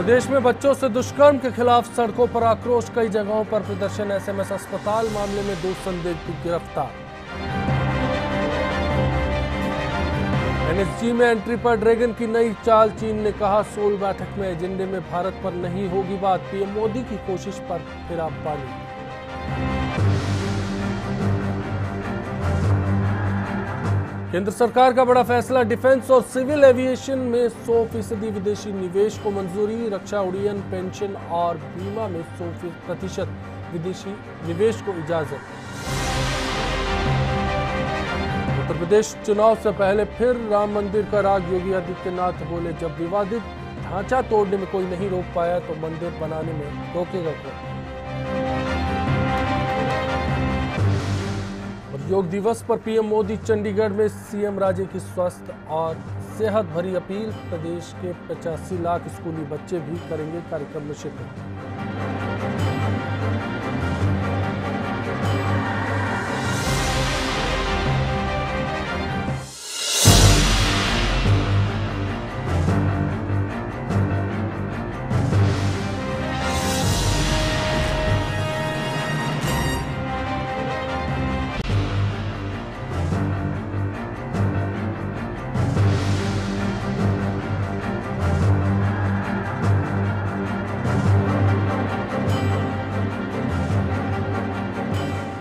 प्रदेश में बच्चों से दुष्कर्म के खिलाफ सड़कों पर आक्रोश, कई जगहों पर प्रदर्शन। एसएमएस अस्पताल मामले में 2 संदिग्ध गिरफ्तार। एनएसजी में एंट्री पर ड्रैगन की नई चाल, चीन ने कहा सोल बैठक में एजेंडे में भारत पर नहीं होगी बात। पीएम मोदी की कोशिश पर फिरा पानी। केंद्र सरकार का बड़ा फैसला, डिफेंस और सिविल एविएशन में 100% विदेशी निवेश को मंजूरी। रक्षा, उड़ियन, पेंशन और बीमा में 100% विदेशी निवेश को इजाजत। उत्तर प्रदेश चुनाव से पहले फिर राम मंदिर का राग, योगी आदित्यनाथ बोले जब विवादित ढांचा तोड़ने में कोई नहीं रोक पाया तो मंदिर बनाने में रोकेगा कौन। योग दिवस पर पीएम मोदी चंडीगढ़ में सीएम राज्य की स्वास्थ्य और सेहत भरी अपील। प्रदेश के 85 लाख स्कूली बच्चे भी करेंगे कार्यक्रम में शिरकत।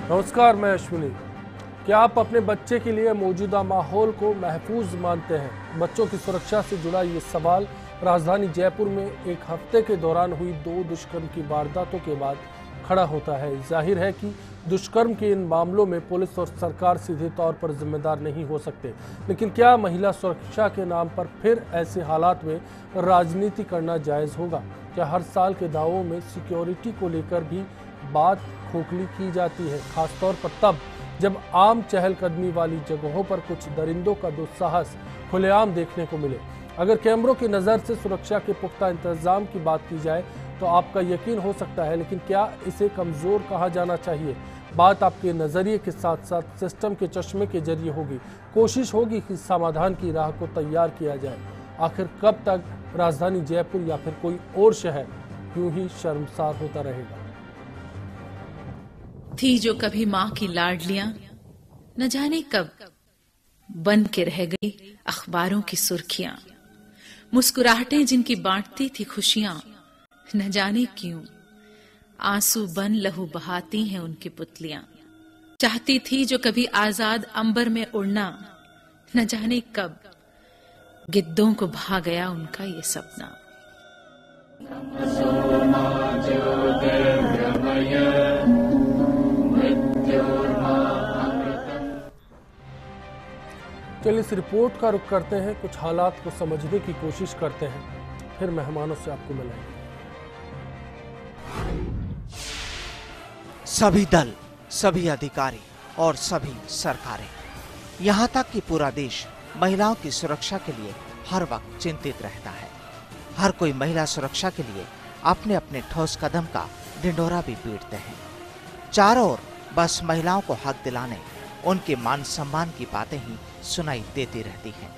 नमस्कार, मैं अश्विनी। क्या आप अपने बच्चे के लिए मौजूदा माहौल को महफूज मानते हैं? बच्चों की सुरक्षा से जुड़ा ये सवाल राजधानी जयपुर में एक हफ्ते के दौरान हुई 2 दुष्कर्म की वारदातों के बाद खड़ा होता है। जाहिर है कि दुष्कर्म के इन मामलों में पुलिस और सरकार सीधे तौर पर जिम्मेदार नहीं हो सकते, लेकिन क्या महिला सुरक्षा के नाम पर फिर ऐसे हालात में राजनीति करना जायज़ होगा? क्या हर साल के दावों में सिक्योरिटी को लेकर भी बात खोखली की जाती है, खासतौर पर तब जब आम चहलकदमी वाली जगहों पर कुछ दरिंदों का दुस्साहस खुलेआम देखने को मिले? अगर कैमरों की नज़र से सुरक्षा के पुख्ता इंतजाम की बात की जाए तो आपका यकीन हो सकता है, लेकिन क्या इसे कमज़ोर कहा जाना चाहिए? बात आपके नज़रिए के साथ साथ सिस्टम के चश्मे के जरिए होगी। कोशिश होगी कि समाधान की राह को तैयार किया जाए। आखिर कब तक राजधानी जयपुर या फिर कोई और शहर यूं ही शर्मसार होता रहेगा? थी जो कभी माँ की लाडलियां, न जाने कब बन के रह गई अखबारों की सुर्खियां। मुस्कुराहटें जिनकी बांटती थी खुशियां, न जाने क्यों आंसू बन लहू बहाती हैं उनकी पुतलियां। चाहती थी जो कभी आजाद अंबर में उड़ना, न जाने कब गिद्धों को भा गया उनका ये सपना। चलिए इस रिपोर्ट का रुख करते हैं, कुछ हालात को समझने की कोशिश करते हैं, फिर मेहमानों से आपको मिलाएंगे। सभी दल, सभी अधिकारी और सभी सरकारें, यहाँ तक कि पूरा देश महिलाओं की सुरक्षा के लिए हर वक्त चिंतित रहता है। हर कोई महिला सुरक्षा के लिए अपने अपने ठोस कदम का ढिंढोरा भी पीटते हैं। चारों ओर बस महिलाओं को हक दिलाने, उनके मान सम्मान की बातें ही सुनाई देती रहती हैं।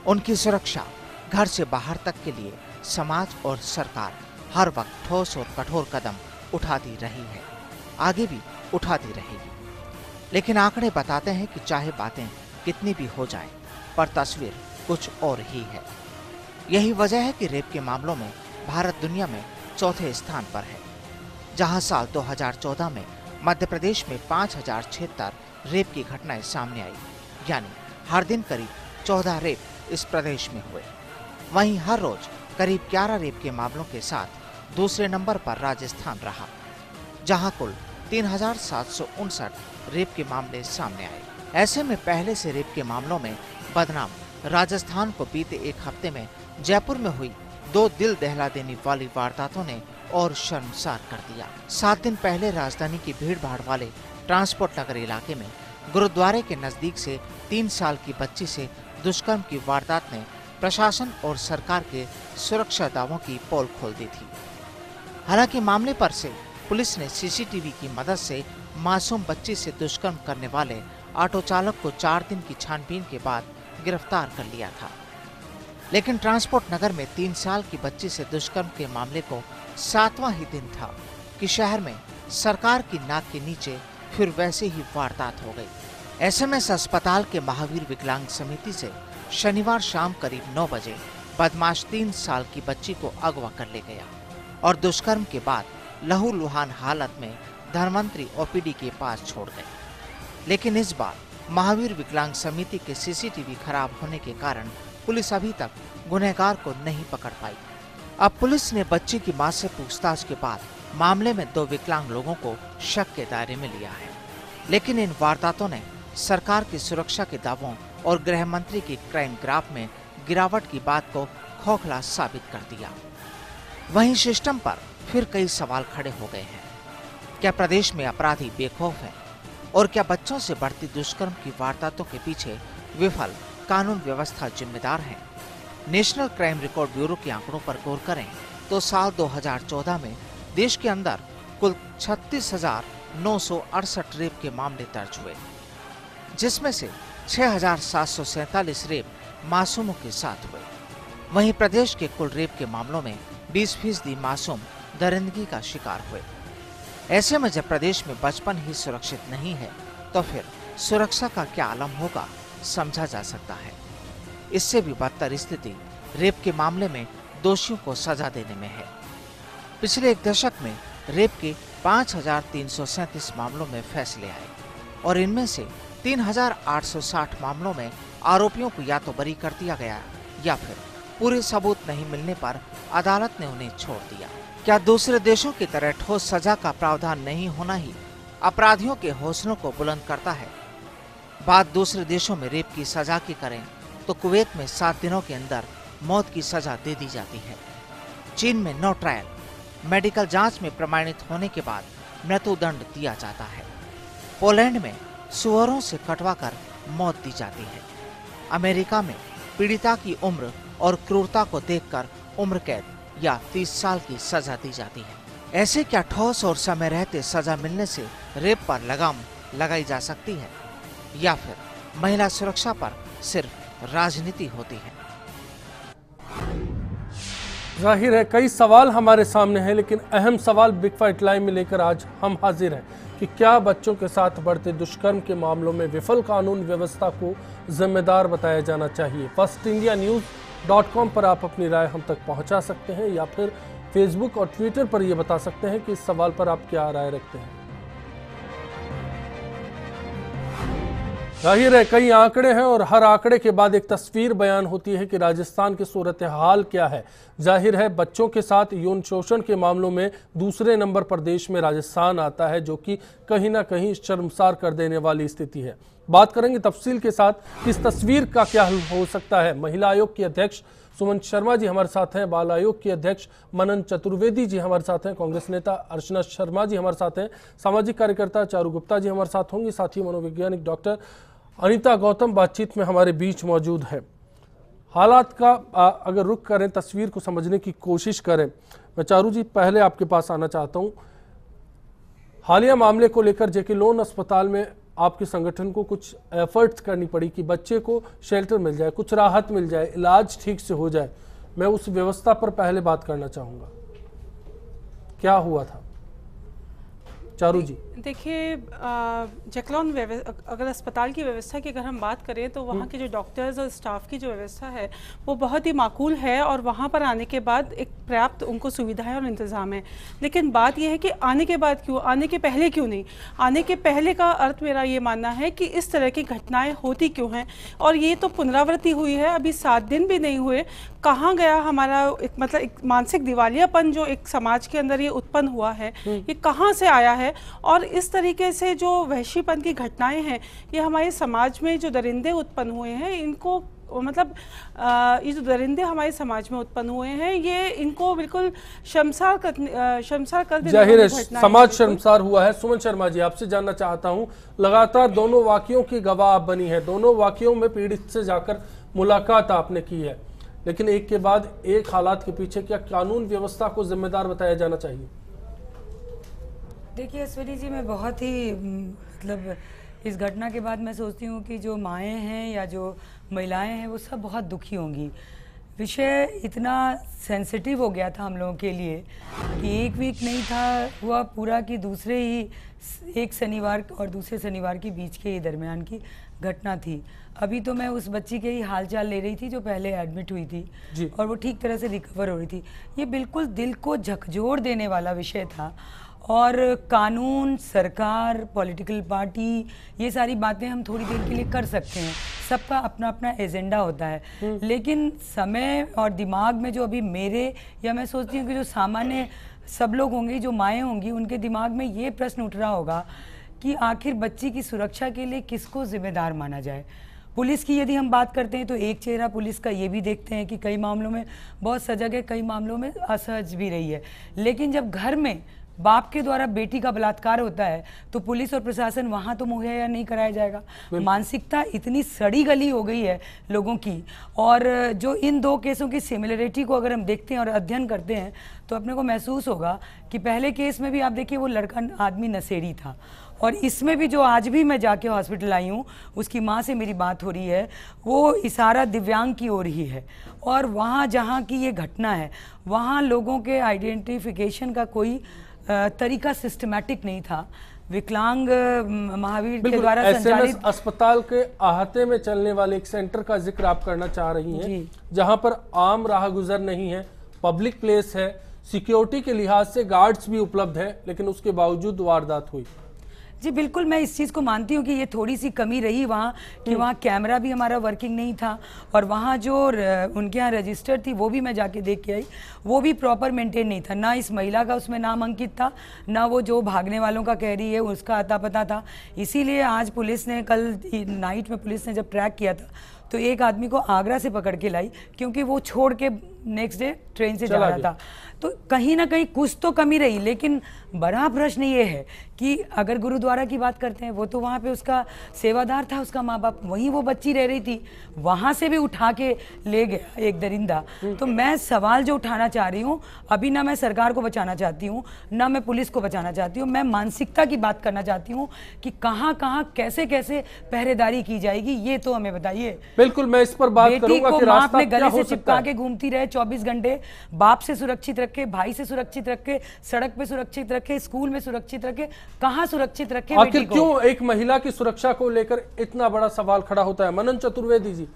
उनकी सुरक्षा, घर से बाहर तक के लिए समाज और सरकार हर वक्त ठोस और कठोर कदम उठाती रही है, आगे भी उठाती रहेगी। लेकिन आंकड़े बताते हैं कि चाहे बातें कितनी भी हो जाएं, पर तस्वीर कुछ और ही है। यही वजह है कि रेप के मामलों में भारत दुनिया में चौथे स्थान पर है, जहां साल 2014 में मध्य प्रदेश में 5076 रेप की घटनाएं सामने आई, यानी हर दिन करीब 14 रेप इस प्रदेश में हुए। वहीं हर रोज करीब 11 रेप के मामलों के साथ दूसरे नंबर पर राजस्थान रहा, जहां कुल 3759 रेप के मामले सामने आए। ऐसे में पहले से रेप के मामलों में बदनाम राजस्थान को बीते एक हफ्ते में जयपुर में हुई 2 दिल दहला देने वाली वारदातों ने और शर्मसार कर दिया। 7 दिन पहले राजधानी की भीड़ भाड़ वाले ट्रांसपोर्ट नगर इलाके में गुरुद्वारे के नजदीक से 3 साल की बच्ची से दुष्कर्म की वारदात ने प्रशासन और सरकार के सुरक्षा दावों की पोल खोल दी थी। हालांकि मामले पर से पुलिस ने सीसीटीवी की मदद से मासूम बच्ची से दुष्कर्म करने वाले ऑटो चालक को 4 दिन की छानबीन के बाद गिरफ्तार कर लिया था। लेकिन ट्रांसपोर्ट नगर में 3 साल की बच्ची से दुष्कर्म के मामले को 7वां ही दिन था कि शहर में सरकार की नाक के नीचे फिर वैसे ही वारदात हो गई। एसएमएस अस्पताल के महावीर विकलांग समिति से शनिवार शाम करीब 9 बजे बदमाश 3 साल की बच्ची को अगवा कर ले गया और दुष्कर्म के बाद लहूलुहान हालत में धनवंतरी ओपीडी के पास छोड़ गए। लेकिन इस बार महावीर विकलांग समिति के सीसीटीवी खराब होने के कारण पुलिस अभी तक गुनहगार को नहीं पकड़ पाई। अब पुलिस ने बच्ची की मां से पूछताछ के बाद मामले में 2 विकलांग लोगों को शक के दायरे में लिया है। लेकिन इन वारदातों ने सरकार की सुरक्षा के दावों और गृह मंत्री की क्राइम ग्राफ में गिरावट की बात को खोखला साबित कर दिया। वहीं सिस्टम पर फिर कई सवाल खड़े हो गए हैं। क्या प्रदेश में अपराधी बेखौफ हैं? और क्या बच्चों से बढ़ती दुष्कर्म की वारदातों के पीछे विफल कानून व्यवस्था जिम्मेदार है? नेशनल क्राइम रिकॉर्ड ब्यूरो के आंकड़ों पर गौर करें तो साल 2014 में देश के अंदर कुल 36,968 रेप के मामले दर्ज हुए, जिसमें से 6,747 रेप मासूमों के साथ हुए। वहीं प्रदेश के कुल रेप के मामलों में 20% मासूम दरिंदगी का शिकार हुए। ऐसे में जब प्रदेश में बचपन ही सुरक्षित नहीं है तो फिर सुरक्षा का क्या आलम होगा, समझा जा सकता है। इससे भी बदतर स्थिति रेप के मामले में दोषियों को सजा देने में है। पिछले 1 दशक में रेप के 5,337 मामलों में फैसले आए और इनमें से 3,860 मामलों में आरोपियों को या तो बरी कर दिया गया या फिर पूरे सबूत नहीं मिलने पर अदालत ने उन्हें छोड़ दिया। क्या दूसरे देशों की तरह ठोस सजा का प्रावधान नहीं होना ही अपराधियों के हौसलों को बुलंद करता है? बात दूसरे देशों में रेप की सजा की करें तो कुवैत में 7 दिनों के अंदर मौत की सजा दे दी जाती है। चीन में नो ट्रायल, मेडिकल जांच में प्रमाणित होने के बाद मृत्युदंड दिया जाता है। पोलैंड में सुअरों से कटवाकर मौत दी जाती है। अमेरिका में पीड़िता की उम्र और क्रूरता को देखकर उम्र कैद या 30 साल की सजा दी जाती है। ऐसे क्या ठोस और समय रहते सजा मिलने से रेप पर लगाम लगाई जा सकती है या फिर महिला सुरक्षा पर सिर्फ राजनीति होती है? जाहिर है कई सवाल हमारे सामने हैं, लेकिन अहम सवाल बिग फाइट लाइव में लेकर आज हम हाजिर हैं कि क्या बच्चों के साथ बढ़ते दुष्कर्म के मामलों में विफल कानून व्यवस्था को जिम्मेदार बताया जाना चाहिए? firstindianews.com पर आप अपनी राय हम तक पहुंचा सकते हैं या फिर फेसबुक और ट्विटर पर यह बता सकते हैं कि इस सवाल पर आप क्या राय रखते हैं। जाहिर है कई आंकड़े हैं और हर आंकड़े के बाद एक तस्वीर बयान होती है कि राजस्थान की सूरत हाल क्या है। जाहिर है बच्चों के साथ यौन शोषण के मामलों में दूसरे नंबर पर देश में राजस्थान आता है, जो कि कहीं ना कहीं शर्मसार कर देने वाली स्थिति है। बात करेंगे तफसील के साथ इस तस्वीर का क्या हल हो सकता है। महिला आयोग की अध्यक्ष सुमन शर्मा जी हमारे साथ हैं, बाल आयोग के अध्यक्ष मनन चतुर्वेदी जी हमारे साथ हैं, कांग्रेस नेता अर्चना शर्मा जी हमारे साथ हैं, सामाजिक कार्यकर्ता चारू गुप्ता जी हमारे साथ होंगी, साथ ही मनोवैज्ञानिक डॉक्टर अनीता गौतम बातचीत में हमारे बीच मौजूद है। हालात का अगर रुख करें, तस्वीर को समझने की कोशिश करें, मैं चारू जी पहले आपके पास आना चाहता हूं। हालिया मामले को लेकर जेके लोन अस्पताल में आपके संगठन को कुछ एफर्ट्स करनी पड़ी कि बच्चे को शेल्टर मिल जाए, कुछ राहत मिल जाए, इलाज ठीक से हो जाए। मैं उस व्यवस्था पर पहले बात करना चाहूँगा, क्या हुआ था चारू जी? देखिए जैकलॉन अगर अस्पताल की व्यवस्था की अगर हम बात करें तो वहाँ के जो डॉक्टर्स और स्टाफ की जो व्यवस्था है वो बहुत ही माकूल है और वहाँ पर आने के बाद एक पर्याप्त उनको सुविधाएं और इंतज़ाम है। लेकिन बात यह है कि आने के बाद क्यों, आने के पहले क्यों नहीं? आने के पहले का अर्थ मेरा ये मानना है कि इस तरह की घटनाएं होती क्यों हैं, और ये तो पुनरावृत्ति हुई है, अभी 7 दिन भी नहीं हुए। कहाँ गया हमारा मतलब एक मानसिक दिवालियापन जो एक समाज के अंदर ये उत्पन्न हुआ है, ये कहाँ से आया है? और इस तरीके से जो वहशीपन की घटनाएं हैं ये हमारे समाज में जो दरिंदे उत्पन्न हुए हैं, इनको मतलब ये जो दरिंदे हमारे समाज में उत्पन्न हुए हैं ये इनको बिल्कुल शर्मसार कर देने जाहिर है समाज शर्मसार हुआ है। सुमन शर्मा जी आपसे जानना चाहता हूं, लगातार दोनों वाकयों की गवाह आप बनी है, दोनों वाकयों में पीड़ित से जाकर मुलाकात आपने की है, लेकिन एक के बाद एक हालात के पीछे क्या कानून व्यवस्था को जिम्मेदार बताया जाना चाहिए? देखिए अश्विनी जी, मैं बहुत ही मतलब इस घटना के बाद मैं सोचती हूँ कि जो माएँ हैं या जो महिलाएं हैं वो सब बहुत दुखी होंगी। विषय इतना सेंसिटिव हो गया था हम लोगों के लिए कि एक वीक नहीं था हुआ पूरा कि दूसरे ही एक शनिवार और दूसरे शनिवार के बीच के ही दरमियान की घटना थी। अभी तो मैं उस बच्ची के ही हालचाल ले रही थी जो पहले एडमिट हुई थी जी। और वो ठीक तरह से रिकवर हो रही थी। ये बिल्कुल दिल को झकझोर देने वाला विषय था और कानून, सरकार, पॉलिटिकल पार्टी, ये सारी बातें हम थोड़ी देर के लिए कर सकते हैं, सबका अपना अपना एजेंडा होता है, लेकिन समय और दिमाग में जो अभी मेरे या मैं सोचती हूँ कि जो सामान्य सब लोग होंगे, जो माएँ होंगी, उनके दिमाग में ये प्रश्न उठ रहा होगा कि आखिर बच्ची की सुरक्षा के लिए किसको जिम्मेदार माना जाए। पुलिस की यदि हम बात करते हैं तो एक चेहरा पुलिस का ये भी देखते हैं कि कई मामलों में बहुत सजग है, कई मामलों में असहज भी रही है, लेकिन जब घर में बाप के द्वारा बेटी का बलात्कार होता है तो पुलिस और प्रशासन वहां तो मुहैया नहीं कराया जाएगा। मानसिकता इतनी सड़ी गली हो गई है लोगों की, और जो इन दो केसों की सिमिलरिटी को अगर हम देखते हैं और अध्ययन करते हैं तो अपने को महसूस होगा कि पहले केस में भी आप देखिए वो लड़का आदमी नशेड़ी था, और इसमें भी जो आज भी मैं जाके हॉस्पिटल आई हूँ उसकी माँ से मेरी बात हो रही है, वो इशारा दिव्यांग की ओर ही है, और वहाँ जहाँ की ये घटना है वहाँ लोगों के आइडेंटिफिकेशन का कोई तरीका सिस्टमैटिक नहीं था। विकलांग महावीर के द्वारा संचालित अस्पताल के अहाते में चलने वाले एक सेंटर का जिक्र आप करना चाह रही हैं, जहां पर आम राह गुजर नहीं है, पब्लिक प्लेस है, सिक्योरिटी के लिहाज से गार्ड्स भी उपलब्ध है, लेकिन उसके बावजूद वारदात हुई। जी बिल्कुल, मैं इस चीज़ को मानती हूँ कि ये थोड़ी सी कमी रही वहाँ कि वहाँ कैमरा भी हमारा वर्किंग नहीं था, और वहाँ जो उनके यहाँ रजिस्टर थी वो भी मैं जाके देख के आई, वो भी प्रॉपर मेंटेन नहीं था। ना इस महिला का उसमें नाम अंकित था, ना वो जो भागने वालों का कह रही है उसका अता पता था। इसीलिए आज पुलिस ने, कल नाइट में पुलिस ने जब ट्रैक किया था तो एक आदमी को आगरा से पकड़ के लाई, क्योंकि वो छोड़ के नेक्स्ट डे ट्रेन से जा रहा था। तो कहीं ना कहीं कुछ तो कमी रही, लेकिन बड़ा प्रश्न ये है कि अगर गुरुद्वारा की बात करते हैं, वो तो वहाँ पे उसका सेवादार था, उसका माँ बाप, वहीं वो बच्ची रह रही थी, वहाँ से भी उठा के ले गया एक दरिंदा। तो मैं सवाल जो उठाना चाह रही हूँ, अभी ना मैं सरकार को बचाना चाहती हूँ, ना मैं पुलिस को बचाना चाहती हूँ, मैं मानसिकता की बात करना चाहती हूँ कि कहाँ कहाँ कैसे कैसे पहरेदारी की जाएगी, ये तो हमें बताइए। बिल्कुल, मैं इस पर बात करूंगा कि रास्ता अपने क्या गले हो से सकता चिपका है। के घूमती रहे 24 घंटे, बाप से सुरक्षित रखे, भाई से सुरक्षित रखे, सड़क पे सुरक्षित रखे, स्कूल में सुरक्षित रखे, कहाँ सुरक्षित रखे बेटी आखिर को? क्यों एक महिला की सुरक्षा को लेकर इतना बड़ा सवाल खड़ा होता है? मनन चतुर्वेदी जी,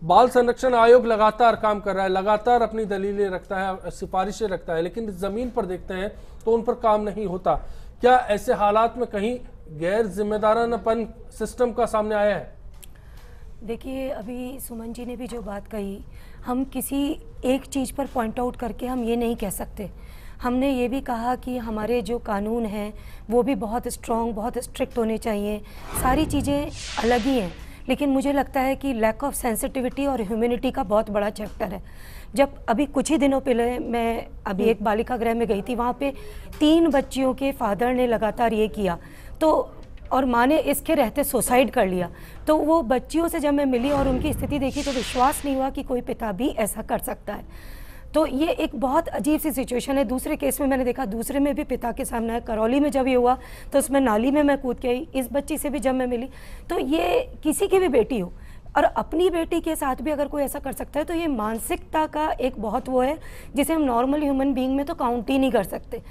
बाल संरक्षण आयोग लगातार काम कर रहा है, लगातार अपनी दलीलें रखता है, सिफारिशें रखता है, लेकिन जमीन पर देखते हैं तो उन पर काम नहीं होता। क्या ऐसे हालात में कहीं गैर जिम्मेदारानापन सिस्टम का सामने आया है? देखिए, अभी सुमन जी ने भी जो बात कही, हम किसी एक चीज़ पर पॉइंट आउट करके हम ये नहीं कह सकते। हमने ये भी कहा कि हमारे जो कानून हैं वो भी बहुत स्ट्रॉन्ग, बहुत स्ट्रिक्ट होने चाहिए, सारी चीज़ें अलग ही हैं, लेकिन मुझे लगता है कि लैक ऑफ सेंसिटिविटी और ह्यूमैनिटी का बहुत बड़ा चैप्टर है। जब अभी कुछ ही दिनों पहले मैं अभी एक बालिका गृह में गई थी, वहाँ पे 3 बच्चियों के फादर ने लगातार ये किया, तो और माँ ने इसके रहते सुसाइड कर लिया। तो वो बच्चियों से जब मैं मिली और उनकी स्थिति देखी तो विश्वास नहीं हुआ कि कोई पिता भी ऐसा कर सकता है। तो ये एक बहुत अजीब सी सिचुएशन है। दूसरे केस में मैंने देखा, दूसरे में भी पिता के सामने आया, करौली में जब ये हुआ तो उसमें नाली में मैं कूद के आई। इस बच्ची से भी जब मैं मिली, तो ये किसी की भी बेटी हो और अपनी बेटी के साथ भी अगर कोई ऐसा कर सकता है तो ये मानसिकता का एक बहुत वो है जिसे हम नॉर्मल ह्यूमन बीइंग में तो काउंट ही नहीं कर सकते।